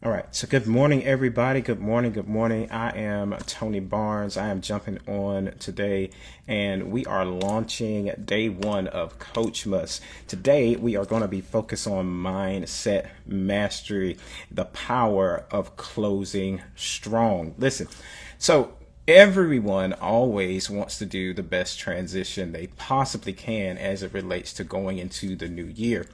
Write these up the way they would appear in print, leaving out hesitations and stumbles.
All right, so good morning, everybody. Good morning, good morning. I am Tony Barnes. I am jumping on today, and we are launching day one of Coachmas. Today, we are going to be focused on mindset mastery, the power of closing strong. Listen, so everyone always wants to do the best transition they possibly can as it relates to going into the new year.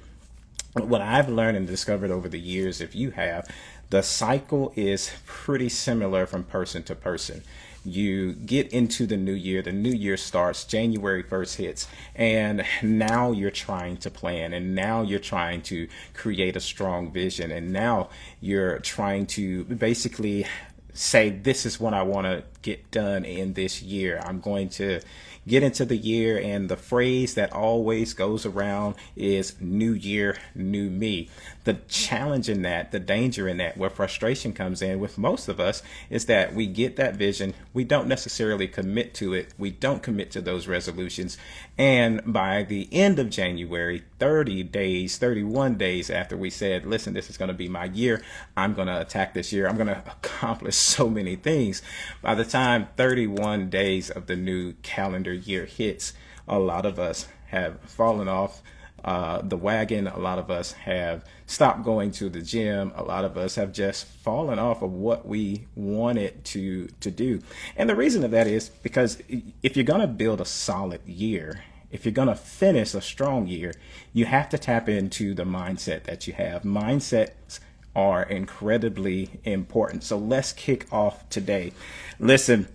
What I've learned and discovered over the years, if you have, the cycle is pretty similar from person to person. You get into the new year starts, January 1st hits, and now you're trying to plan, and now you're trying to create a strong vision, and now you're trying to basically say, this is what I want to get done in this year. I'm going to get into the year, and the phrase that always goes around is new year, new me. The challenge in that, the danger in that, where frustration comes in with most of us is that we get that vision, we don't necessarily commit to it, we don't commit to those resolutions, and by the end of January, 30 days, 31 days after we said, listen, this is going to be my year, I'm going to attack this year, I'm going to accomplish so many things. By the time 31 days of the new calendar year hits, a lot of us have fallen off the wagon. A lot of us have stopped going to the gym. A lot of us have just fallen off of what we wanted to do. And the reason of that is because if you're going to build a solid year, if you're going to finish a strong year, you have to tap into the mindset that you have. Mindsets are incredibly important. So let's kick off today. Listen,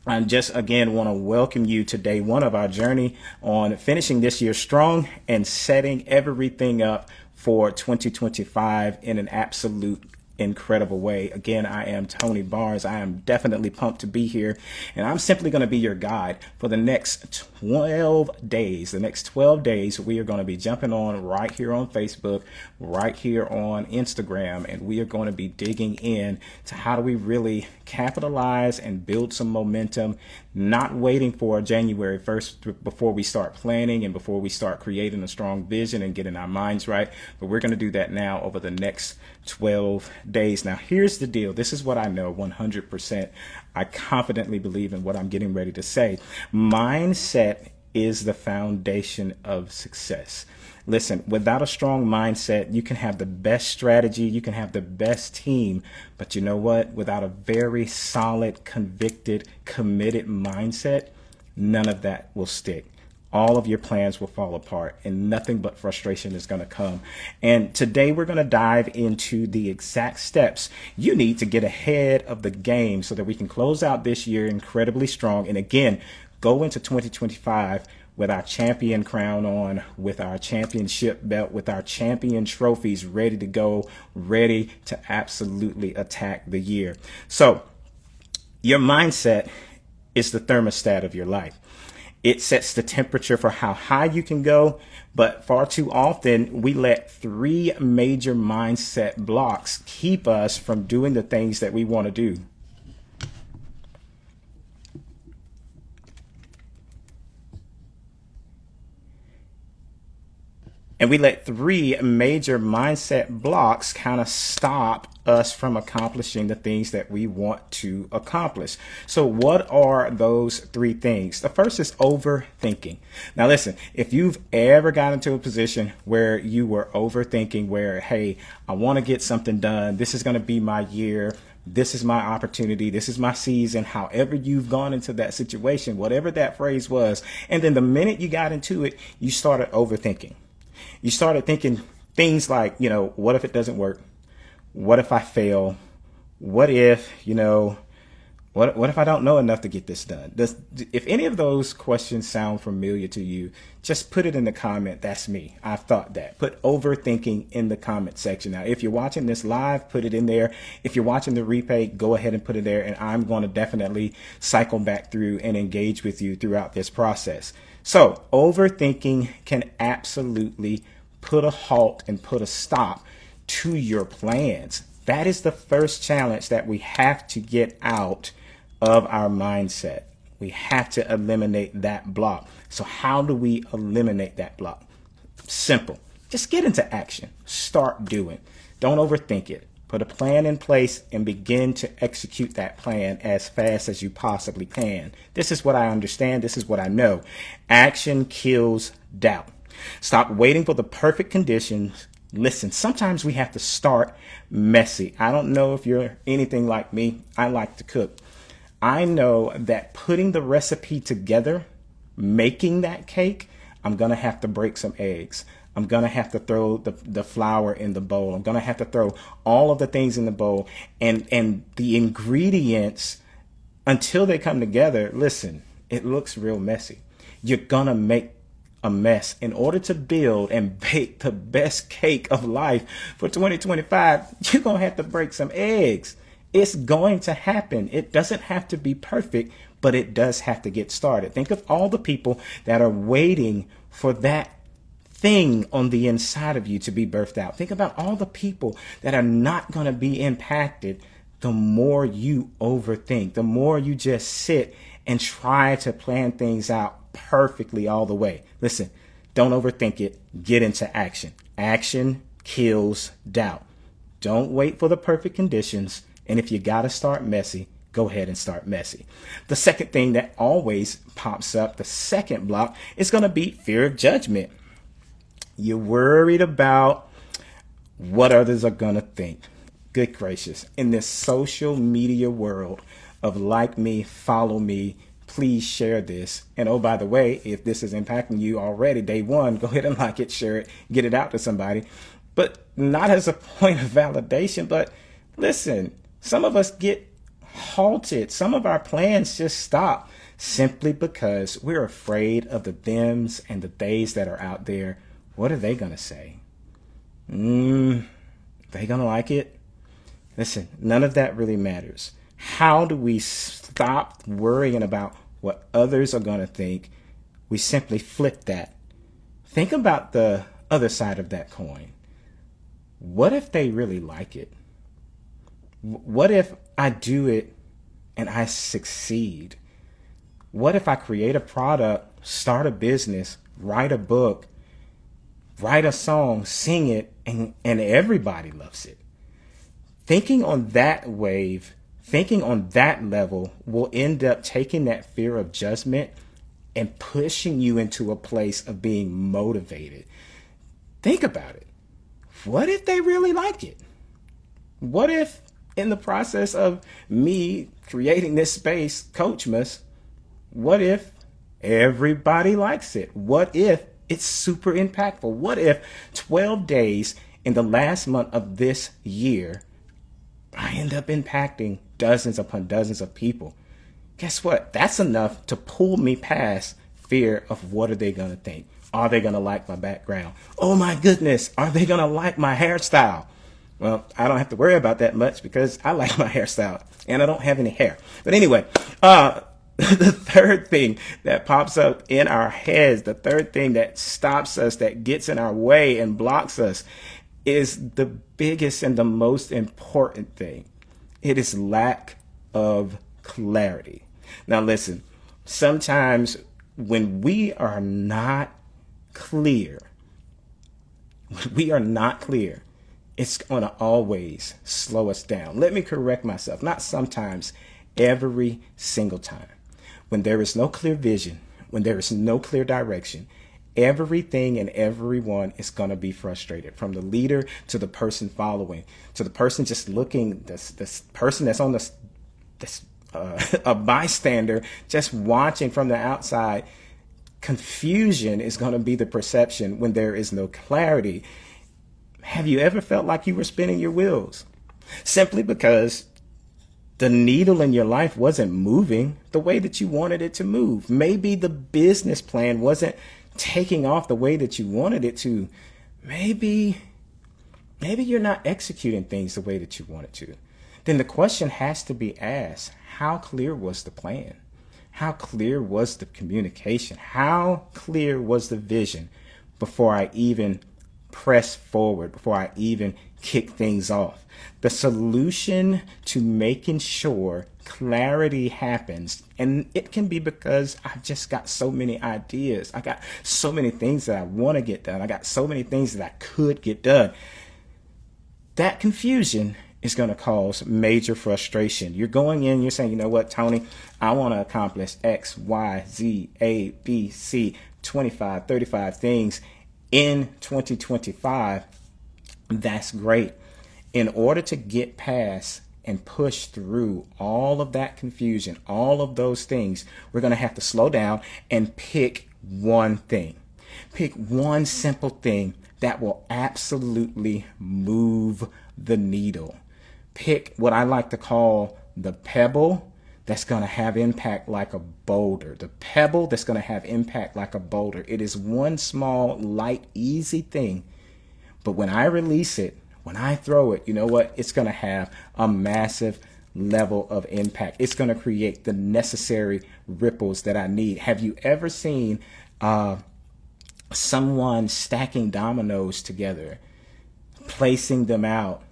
I just again want to welcome you to day one of our journey on finishing this year strong and setting everything up for 2025 in an absolute incredible way. Again, I am Tony Barnes. I am definitely pumped to be here, and I'm simply going to be your guide for the next 12 days. The next 12 days, we are going to be jumping on right here on Facebook, right here on Instagram, and we are going to be digging in to how do we really capitalize and build some momentum, not waiting for January 1st before we start planning and before we start creating a strong vision and getting our minds right. But we're going to do that now over the next 12 days. Now, here's the deal. This is what I know 100%. I confidently believe in what I'm getting ready to say. Mindset is the foundation of success. Listen, without a strong mindset, you can have the best strategy, you can have the best team, but you know what? Without a very solid, convicted, committed mindset, none of that will stick. All of your plans will fall apart and nothing but frustration is going to come. And today we're going to dive into the exact steps you need to get ahead of the game so that we can close out this year incredibly strong. And again, go into 2025 with our champion crown on, with our championship belt, with our champion trophies ready to go, ready to absolutely attack the year. So your mindset is the thermostat of your life. It sets the temperature for how high you can go, but far too often we let three major mindset blocks keep us from doing the things that we want to do. And we let three major mindset blocks kind of stop us from accomplishing the things that we want to accomplish. So what are those three things? The first is overthinking. Now listen, if you've ever gotten into a position where you were overthinking, where, hey, I want to get something done, this is going to be my year, this is my opportunity, this is my season, however you've gone into that situation, whatever that phrase was, and then the minute you got into it, you started overthinking. You started thinking things like, what if it doesn't work? What if I fail? What if, what if I don't know enough to get this done? If any of those questions sound familiar to you, just put it in the comment. That's me. I've thought that. Put overthinking in the comment section. Now, if you're watching this live, put it in there. If you're watching the replay, go ahead and put it there. And I'm going to definitely cycle back through and engage with you throughout this process. So overthinking can absolutely put a halt and put a stop to your plans. That is the first challenge that we have to get out of our mindset. We have to eliminate that block. So how do we eliminate that block? Simple. Just get into action. Start doing. Don't overthink it. Put a plan in place and begin to execute that plan as fast as you possibly can. This is what I understand. This is what I know. Action kills doubt. Stop waiting for the perfect conditions. Listen, sometimes we have to start messy. I don't know if you're anything like me. I like to cook. I know that putting the recipe together, making that cake, I'm going to have to break some eggs. I'm going to have to throw the flour in the bowl. I'm going to have to throw all of the things in the bowl, and the ingredients, until they come together, listen, it looks real messy. You're going to make a mess in order to build and bake the best cake of life for 2025. You're going to have to break some eggs. It's going to happen. It doesn't have to be perfect, but it does have to get started. Think of all the people that are waiting for that thing on the inside of you to be birthed out. Think about all the people that are not going to be impacted the more you overthink, the more you just sit and try to plan things out perfectly all the way. Listen, don't overthink it. Get into action. Action kills doubt. Don't wait for the perfect conditions. And if you got to start messy, go ahead and start messy. The second thing that always pops up, the second block, is going to be fear of judgment. You're worried about what others are going to think. Good gracious. In this social media world of like me, follow me, please share this. And oh, by the way, if this is impacting you already, day one, go ahead and like it, share it, get it out to somebody. But not as a point of validation, but listen, some of us get halted. Some of our plans just stop simply because we're afraid of the thems and the theys that are out there. What are they going to say? They going to like it? Listen, none of that really matters. How do we stop worrying about what others are going to think? We simply flip that. Think about the other side of that coin. What if they really like it? What if I do it and I succeed? What if I create a product, start a business, write a book, write a song, sing it, and everybody loves it? Thinking on that wave, thinking on that level will end up taking that fear of judgment and pushing you into a place of being motivated. Think about it. What if they really like it? What if in the process of me creating this space, Coachmas, what if everybody likes it? What if it's super impactful? What if 12 days in the last month of this year, I end up impacting dozens upon dozens of people? Guess what? That's enough to pull me past fear of what are they going to think? Are they going to like my background? Oh my goodness, are they going to like my hairstyle? Well, I don't have to worry about that much because I like my hairstyle and I don't have any hair. But anyway, the third thing that pops up in our heads, the third thing that stops us, that gets in our way and blocks us, is the biggest and the most important thing. It is lack of clarity. Now listen, sometimes when we are not clear, it's going to always slow us down. Let me correct myself. Not sometimes, every single time. When there is no clear vision, when there is no clear direction, everything and everyone is going to be frustrated, from the leader to the person following, to the person just looking, this person that's on a bystander just watching from the outside. Confusion is going to be the perception when there is no clarity. Have you ever felt like you were spinning your wheels simply because the needle in your life wasn't moving the way that you wanted it to move? Maybe the business plan wasn't taking off the way that you wanted it to. Maybe you're not executing things the way that you wanted to. Then the question has to be asked, how clear was the plan? How clear was the communication? How clear was the vision before I even press forward, before I even kick things off? The solution to making sure clarity happens, and it can be because I've just got so many ideas. I got so many things that I want to get done. I got so many things that I could get done. That confusion is going to cause major frustration. You're going in, you're saying, you know what, Tony, I want to accomplish X, Y, Z, A, B, C, 25, 35 things in 2025. That's great. In order to get past and push through all of that confusion, all of those things, we're going to have to slow down and pick one thing. Pick one simple thing that will absolutely move the needle. Pick what I like to call the pebble that's going to have impact like a boulder. The pebble that's going to have impact like a boulder. It is one small, light, easy thing. But when I release it, when I throw it, you know what? It's going to have a massive level of impact. It's going to create the necessary ripples that I need. Have you ever seen someone stacking dominoes together, placing them out,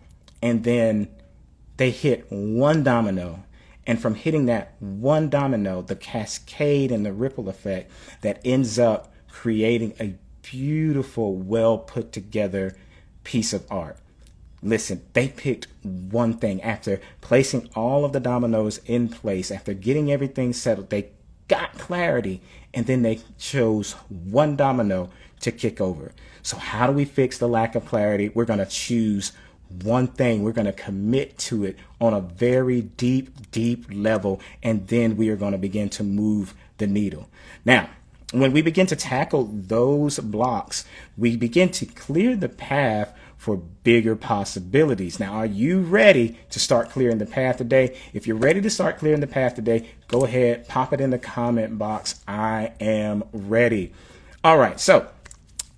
and then they hit one domino? And from hitting that one domino, the cascade and the ripple effect that ends up creating a beautiful, well put together piece of art. Listen, they picked one thing. After placing all of the dominoes in place, after getting everything settled, they got clarity, and then they chose one domino to kick over. So how do we fix the lack of clarity? We're going to choose one thing. We're going to commit to it on a very deep level, and then we are going to begin to move the needle. Now, when we begin to tackle those blocks, we begin to clear the path for bigger possibilities. Now, are you ready to start clearing the path today? If you're ready to start clearing the path today, go ahead, pop it in the comment box. I am ready. All right, so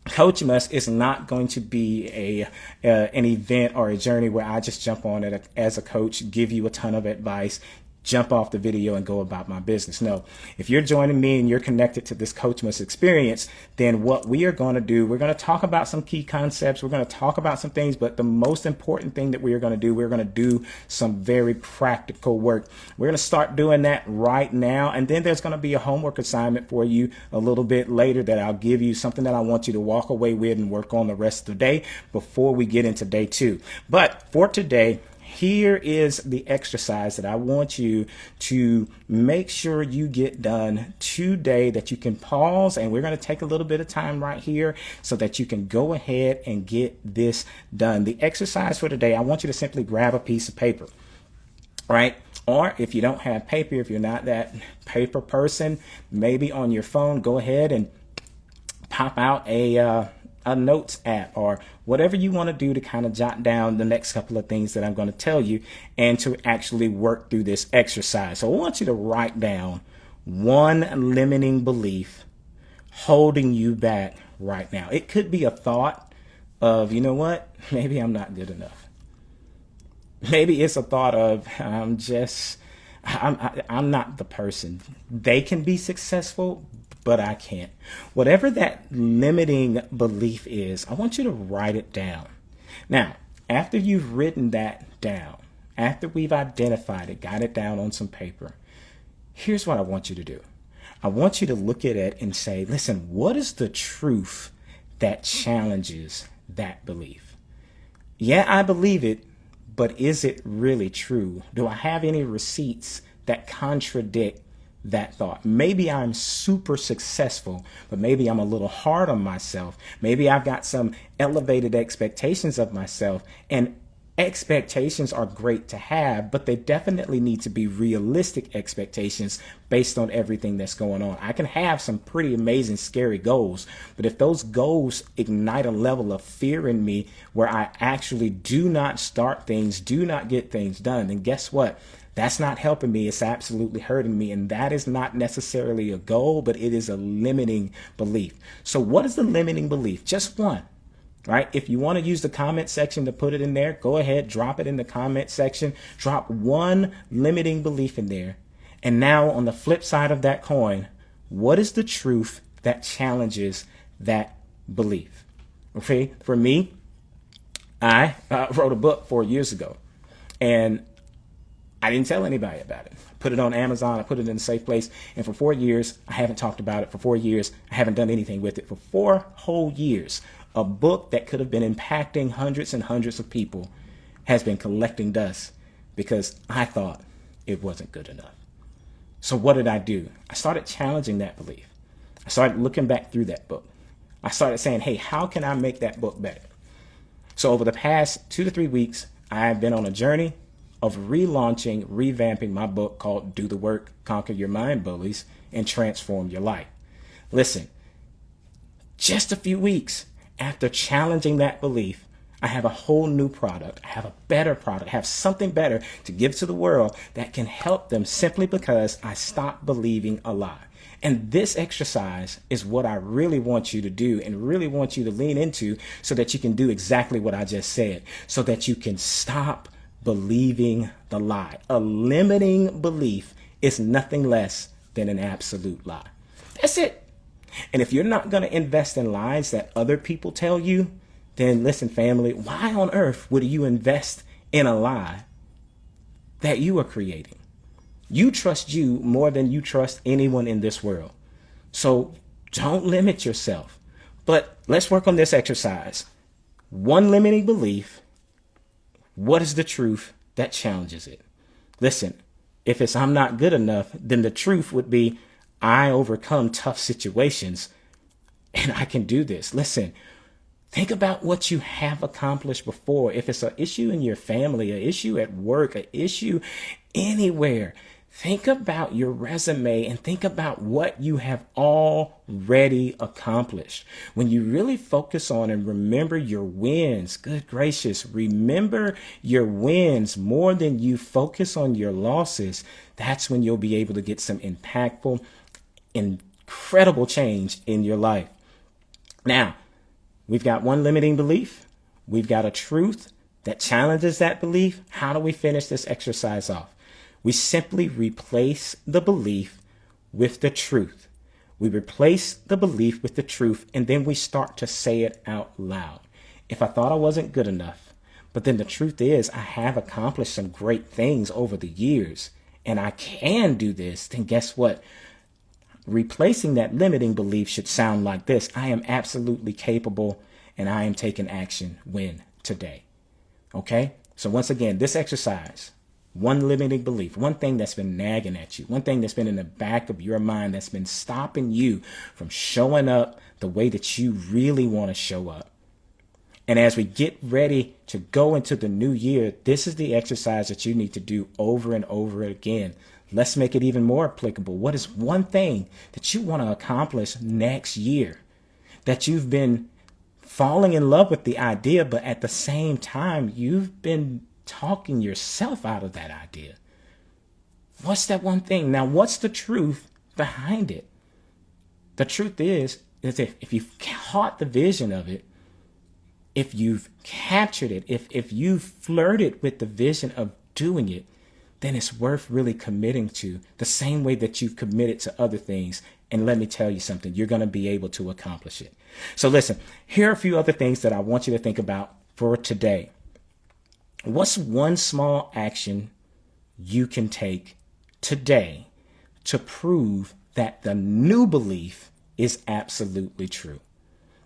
Coachmas is not going to be an event or a journey where I just jump on it as a coach, give you a ton of advice, jump off the video and go about my business. No, if you're joining me and you're connected to this Coachmas experience, then what we are going to do, we're going to talk about some key concepts. We're going to talk about some things, but the most important thing that we are going to do, we're going to do some very practical work. We're going to start doing that right now. And then there's going to be a homework assignment for you a little bit later that I'll give you, something that I want you to walk away with and work on the rest of the day before we get into day 2. But for today, here is the exercise that I want you to make sure you get done today, that you can pause, and we're going to take a little bit of time right here so that you can go ahead and get this done. The exercise for today, I want you to simply grab a piece of paper, right? Or if you don't have paper, if you're not that paper person, maybe on your phone, go ahead and pop out a notes app or whatever you want to do to kind of jot down the next couple of things that I'm going to tell you and to actually work through this exercise. So I want you to write down one limiting belief holding you back right now. It could be a thought of, you know what, maybe I'm not good enough. Maybe it's a thought of I'm not the person. They can be successful, but I can't. Whatever that limiting belief is, I want you to write it down. Now, after you've written that down, after we've identified it, got it down on some paper, here's what I want you to do. I want you to look at it and say, listen, what is the truth that challenges that belief? Yeah, I believe it, but is it really true? Do I have any receipts that contradict that thought? Maybe I'm super successful, but maybe I'm a little hard on myself. Maybe I've got some elevated expectations of myself, and expectations are great to have, but they definitely need to be realistic expectations based on everything that's going on. I can have some pretty amazing, scary goals, but if those goals ignite a level of fear in me where I actually do not start things, do not get things done, then guess what? That's not helping me. It's absolutely hurting me. And that is not necessarily a goal, but it is a limiting belief. So what is the limiting belief? Just one, right? If you want to use the comment section to put it in there, go ahead, drop it in the comment section. Drop one limiting belief in there. And now on the flip side of that coin, what is the truth that challenges that belief? Okay, for me, I wrote a book 4 years ago, and I didn't tell anybody about it. I put it on Amazon. I put it in a safe place. And for 4 years, I haven't talked about it. For 4 years, I haven't done anything with it. For 4 whole years, a book that could have been impacting hundreds and hundreds of people has been collecting dust because I thought it wasn't good enough. So what did I do? I started challenging that belief. I started looking back through that book. I started saying, hey, how can I make that book better? So over the past 2 to 3 weeks, I've been on a journey of relaunching, revamping my book called Do the Work, Conquer Your Mind Bullies, and Transform Your Life. Listen, just a few weeks after challenging that belief, I have a whole new product. I have a better product. I have something better to give to the world that can help them simply because I stopped believing a lie. And this exercise is what I really want you to do and really want you to lean into so that you can do exactly what I just said, so that you can stop believing the lie. A limiting belief is nothing less than an absolute lie. That's it. And if you're not going to invest in lies that other people tell you, then listen, family, why on earth would you invest in a lie that you are creating? You trust you more than you trust anyone in this world. So don't limit yourself. But let's work on this exercise. One limiting belief. What is the truth that challenges it? Listen, if it's I'm not good enough, then the truth would be I overcome tough situations and I can do this. Listen, think about what you have accomplished before. If it's an issue in your family, an issue at work, an issue anywhere, think about your resume and think about what you have already accomplished. When you really focus on and remember your wins, good gracious, remember your wins more than you focus on your losses, that's when you'll be able to get some impactful, incredible change in your life. Now, we've got one limiting belief. We've got a truth that challenges that belief. How do we finish this exercise off? We simply replace the belief with the truth. We replace the belief with the truth, and then we start to say it out loud. If I thought I wasn't good enough, but then the truth is I have accomplished some great things over the years, and I can do this, then guess what? Replacing that limiting belief should sound like this. I am absolutely capable, and I am taking action today. Okay? So once again, this exercise, one limiting belief, one thing that's been nagging at you, one thing that's been in the back of your mind that's been stopping you from showing up the way that you really want to show up. And as we get ready to go into the new year, this is the exercise that you need to do over and over again. Let's make it even more applicable. What is one thing that you want to accomplish next year that you've been falling in love with the idea, but at the same time, you've been talking yourself out of that idea? What's that one thing? Now, what's the truth behind it? The truth is if you've caught the vision of it, if you've captured it, if you've flirted with the vision of doing it, then it's worth really committing to the same way that you've committed to other things. And let me tell you something, you're going to be able to accomplish it. So listen, here are a few other things that I want you to think about for today. What's one small action you can take today to prove that the new belief is absolutely true?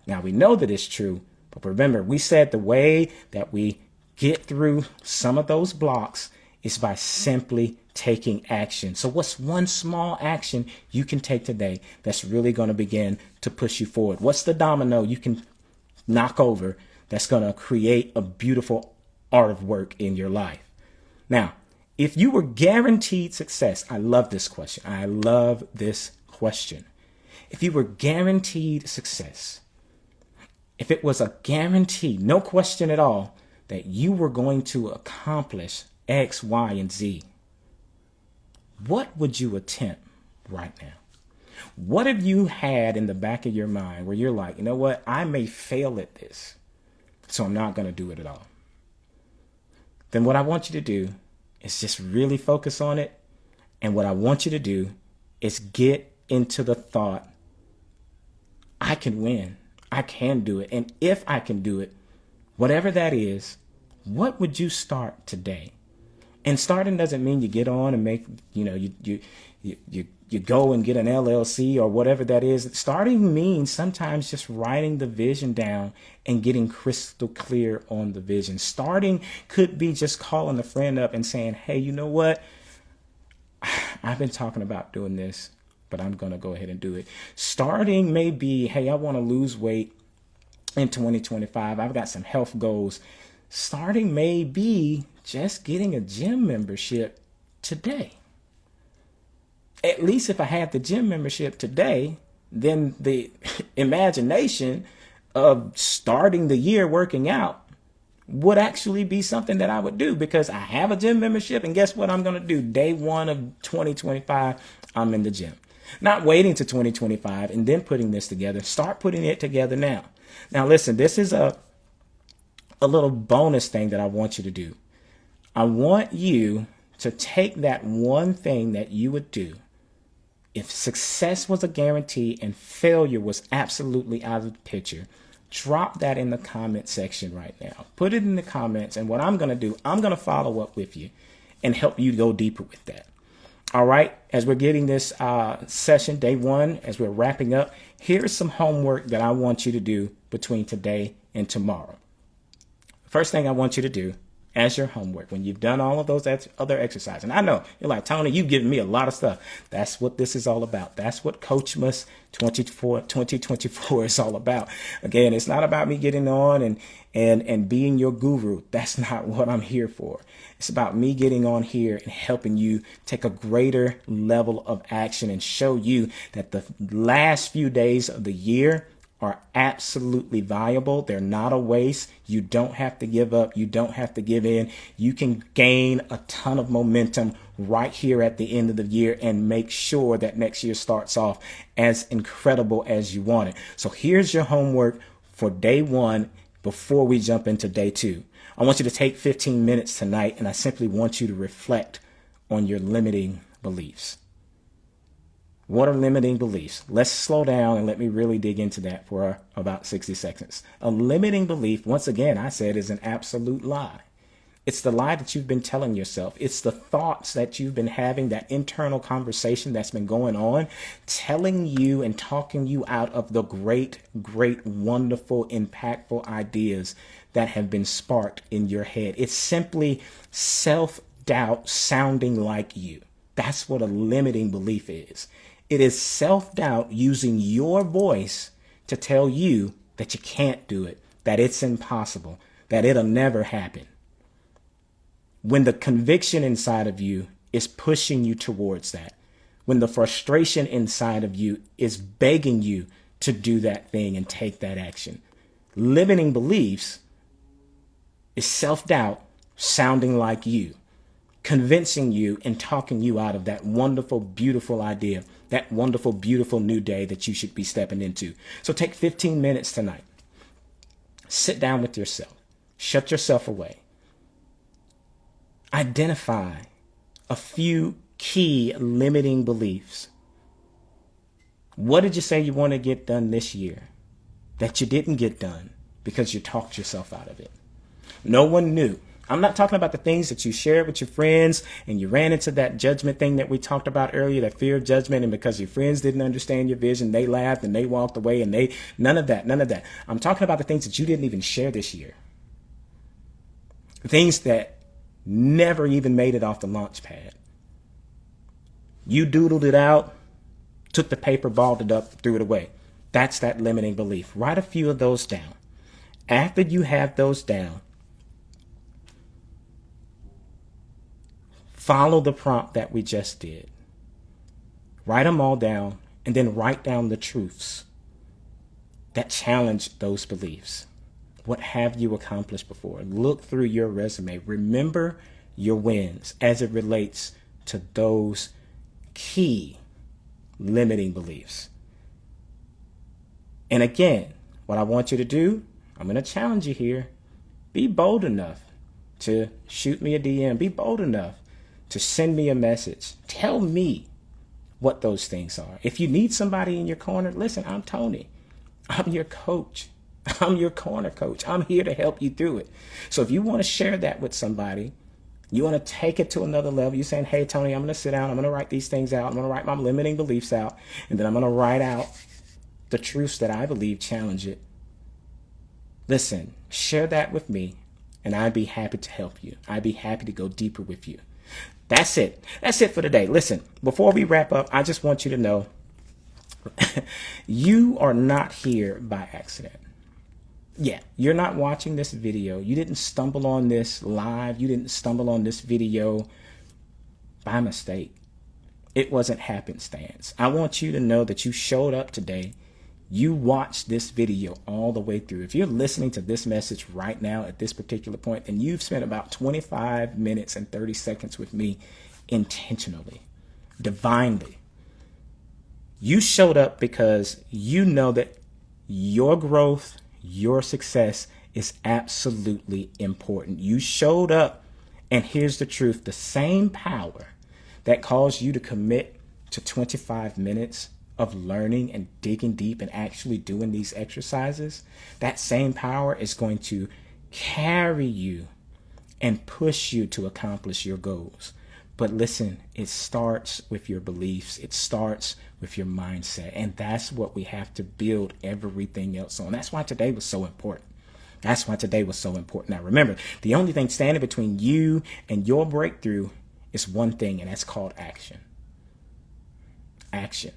Now, we know that it's true, but remember, we said the way that we get through some of those blocks is by simply taking action. So what's one small action you can take today that's really going to begin to push you forward? What's the domino you can knock over that's going to create a beautiful art of work in your life? Now, if you were guaranteed success, I love this question. I love this question. If you were guaranteed success, if it was a guarantee, no question at all, that you were going to accomplish X, Y, and Z, what would you attempt right now? What have you had in the back of your mind where you're like, you know what, I may fail at this, so I'm not going to do it at all? Then what I want you to do is just really focus on it. And what I want you to do is get into the thought, I can win. I can do it. And if I can do it, whatever that is, what would you start today? And starting doesn't mean you get on and make, you you go and get an LLC or whatever that is. Starting means sometimes just writing the vision down and getting crystal clear on the vision. Starting could be just calling a friend up and saying, hey, you know what? I've been talking about doing this, but I'm going to go ahead and do it. Starting may be, hey, I want to lose weight in 2025. I've got some health goals. Starting may be just getting a gym membership today. At least if I had the gym membership today, then the imagination of starting the year working out would actually be something that I would do, because I have a gym membership, and guess what I'm going to do? Day 1 of 2025, I'm in the gym. Not waiting to 2025 and then putting this together. Start putting it together now. Now, listen, this is a little bonus thing that I want you to do. I want you to take that one thing that you would do if success was a guarantee and failure was absolutely out of the picture. Drop that in the comment section right now. Put it in the comments. And what I'm going to do, I'm going to follow up with you and help you go deeper with that. All right. As we're getting this session, day 1, as we're wrapping up, here's some homework that I want you to do between today and tomorrow. First thing I want you to do as your homework, when you've done all of those other exercises, and I know you're like, Tony, you've given me a lot of stuff. That's what this is all about. That's what Coachmas 2024 is all about. Again, it's not about me getting on and being your guru. That's not what I'm here for. It's about me getting on here and helping you take a greater level of action and show you that the last few days of the year are absolutely viable. They're not a waste. You don't have to give up. You don't have to give in. You can gain a ton of momentum right here at the end of the year and make sure that next year starts off as incredible as you want it. So here's your homework for day 1 before we jump into day 2. I want you to take 15 minutes tonight, and I simply want you to reflect on your limiting beliefs. What are limiting beliefs? Let's slow down and let me really dig into that for about 60 seconds. A limiting belief, once again, I said, is an absolute lie. It's the lie that you've been telling yourself. It's the thoughts that you've been having, that internal conversation that's been going on, telling you and talking you out of the great, wonderful, impactful ideas that have been sparked in your head. It's simply self-doubt sounding like you. That's what a limiting belief is. It is self-doubt using your voice to tell you that you can't do it, that it's impossible, that it'll never happen. When the conviction inside of you is pushing you towards that, when the frustration inside of you is begging you to do that thing and take that action. Limiting beliefs is self-doubt sounding like you, convincing you and talking you out of that wonderful, beautiful idea, that wonderful, beautiful new day that you should be stepping into. So take 15 minutes tonight. Sit down with yourself. Shut yourself away. Identify a few key limiting beliefs. What did you say you want to get done this year that you didn't get done because you talked yourself out of it? No one knew. I'm not talking about the things that you shared with your friends and you ran into that judgment thing that we talked about earlier, that fear of judgment, and because your friends didn't understand your vision, they laughed and they walked away and none of that. I'm talking about the things that you didn't even share this year. Things that never even made it off the launch pad. You doodled it out, took the paper, balled it up, threw it away. That's that limiting belief. Write a few of those down. After you have those down, follow the prompt that we just did. Write them all down and then write down the truths that challenge those beliefs. What have you accomplished before? Look through your resume. Remember your wins as it relates to those key limiting beliefs. And again, what I want you to do, I'm going to challenge you here. Be bold enough to shoot me a DM. Be bold enough to send me a message. Tell me what those things are. If you need somebody in your corner, listen, I'm Tony. I'm your coach. I'm your corner coach. I'm here to help you through it. So if you want to share that with somebody, You want to take it to another level. You're saying, hey, Tony, I'm going to sit down. I'm going to write these things out. I'm going to write my limiting beliefs out. And then I'm going to write out the truths that I believe challenge it. Listen, share that with me, and I'd be happy to help you. I'd be happy to go deeper with you. That's it. That's it for today. Listen, before we wrap up, I just want you to know you are not here by accident. Yeah, you're not watching this video. You didn't stumble on this live. You didn't stumble on this video by mistake. It wasn't happenstance. I want you to know that you showed up today. You watched this video all the way through. If you're listening to this message right now at this particular point, then you've spent about 25 minutes and 30 seconds with me intentionally, divinely. You showed up because you know that your growth, your success is absolutely important. You showed up, and here's the truth. The same power that caused you to commit to 25 minutes of learning and digging deep and actually doing these exercises, that same power is going to carry you and push you to accomplish your goals. But listen, it starts with your beliefs. It starts with your mindset. And that's what we have to build everything else on. That's why today was so important. That's why today was so important. Now, remember, the only thing standing between you and your breakthrough is one thing, and that's called action. Action.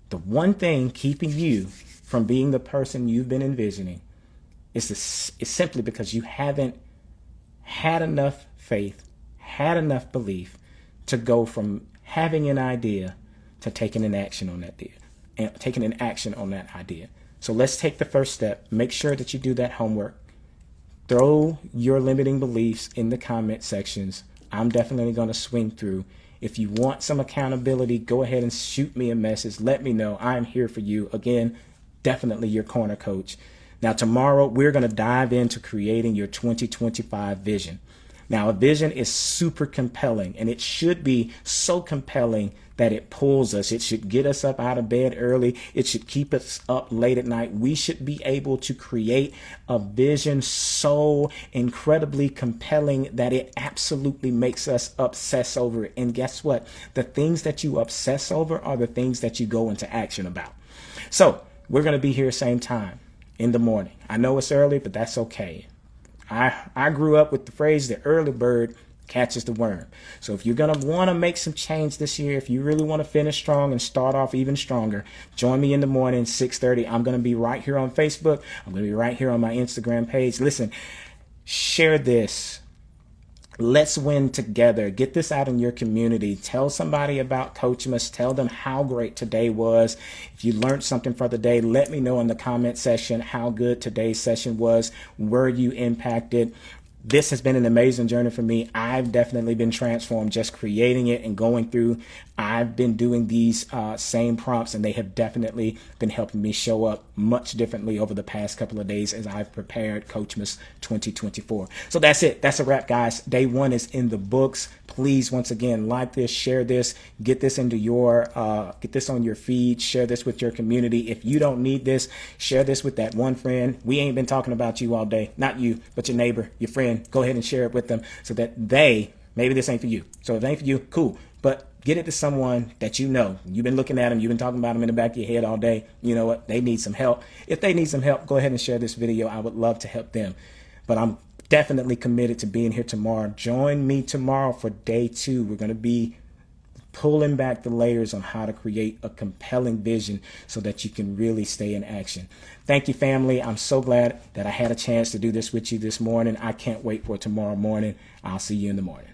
The one thing keeping you from being the person you've been envisioning is simply because you haven't had enough faith, had enough belief to go from having an idea to taking an action on that idea. So let's take the first step. Make sure that you do that homework. Throw your limiting beliefs in the comment sections. I'm definitely going to swing through. If you want some accountability, go ahead and shoot me a message. Let me know. I'm here for you. Again, definitely your corner coach. Now, tomorrow, we're going to dive into creating your 2025 vision. Now, a vision is super compelling, and it should be so compelling that it pulls us. It should get us up out of bed early. It should keep us up late at night. We should be able to create a vision so incredibly compelling that it absolutely makes us obsess over it. And guess what? The things that you obsess over are the things that you go into action about. So we're going to be here same time in the morning. I know it's early, but that's okay. I grew up with the phrase, the early bird catches the worm. So if you're going to want to make some change this year, if you really want to finish strong and start off even stronger, join me in the morning, 6:30. I'm going to be right here on Facebook. I'm going to be right here on my Instagram page. Listen, share this. Let's win together. Get this out in your community. Tell somebody about Coachmas. Tell them how great today was. If you learned something for the day, let me know in the comment section how good today's session was. Were you impacted? This has been an amazing journey for me. I've definitely been transformed just creating it and going through. I've been doing these same prompts, and they have definitely been helping me show up much differently over the past couple of days as I've prepared Coachmas 2024. So that's it. That's a wrap, guys. Day one is in the books. Please, once again, like this, share this, get this into get this on your feed, share this with your community. If you don't need this, share this with that one friend. We ain't been talking about you all day. Not you, but your neighbor, your friend. Go ahead and share it with them so that maybe this ain't for you. So if it ain't for you, cool. But get it to someone that you know. You've been looking at them. You've been talking about them in the back of your head all day. You know what? They need some help. If they need some help, go ahead and share this video. I would love to help them. But I'm definitely committed to being here tomorrow. Join me tomorrow for day 2. We're going to be pulling back the layers on how to create a compelling vision so that you can really stay in action. Thank you, family. I'm so glad that I had a chance to do this with you this morning. I can't wait for tomorrow morning. I'll see you in the morning.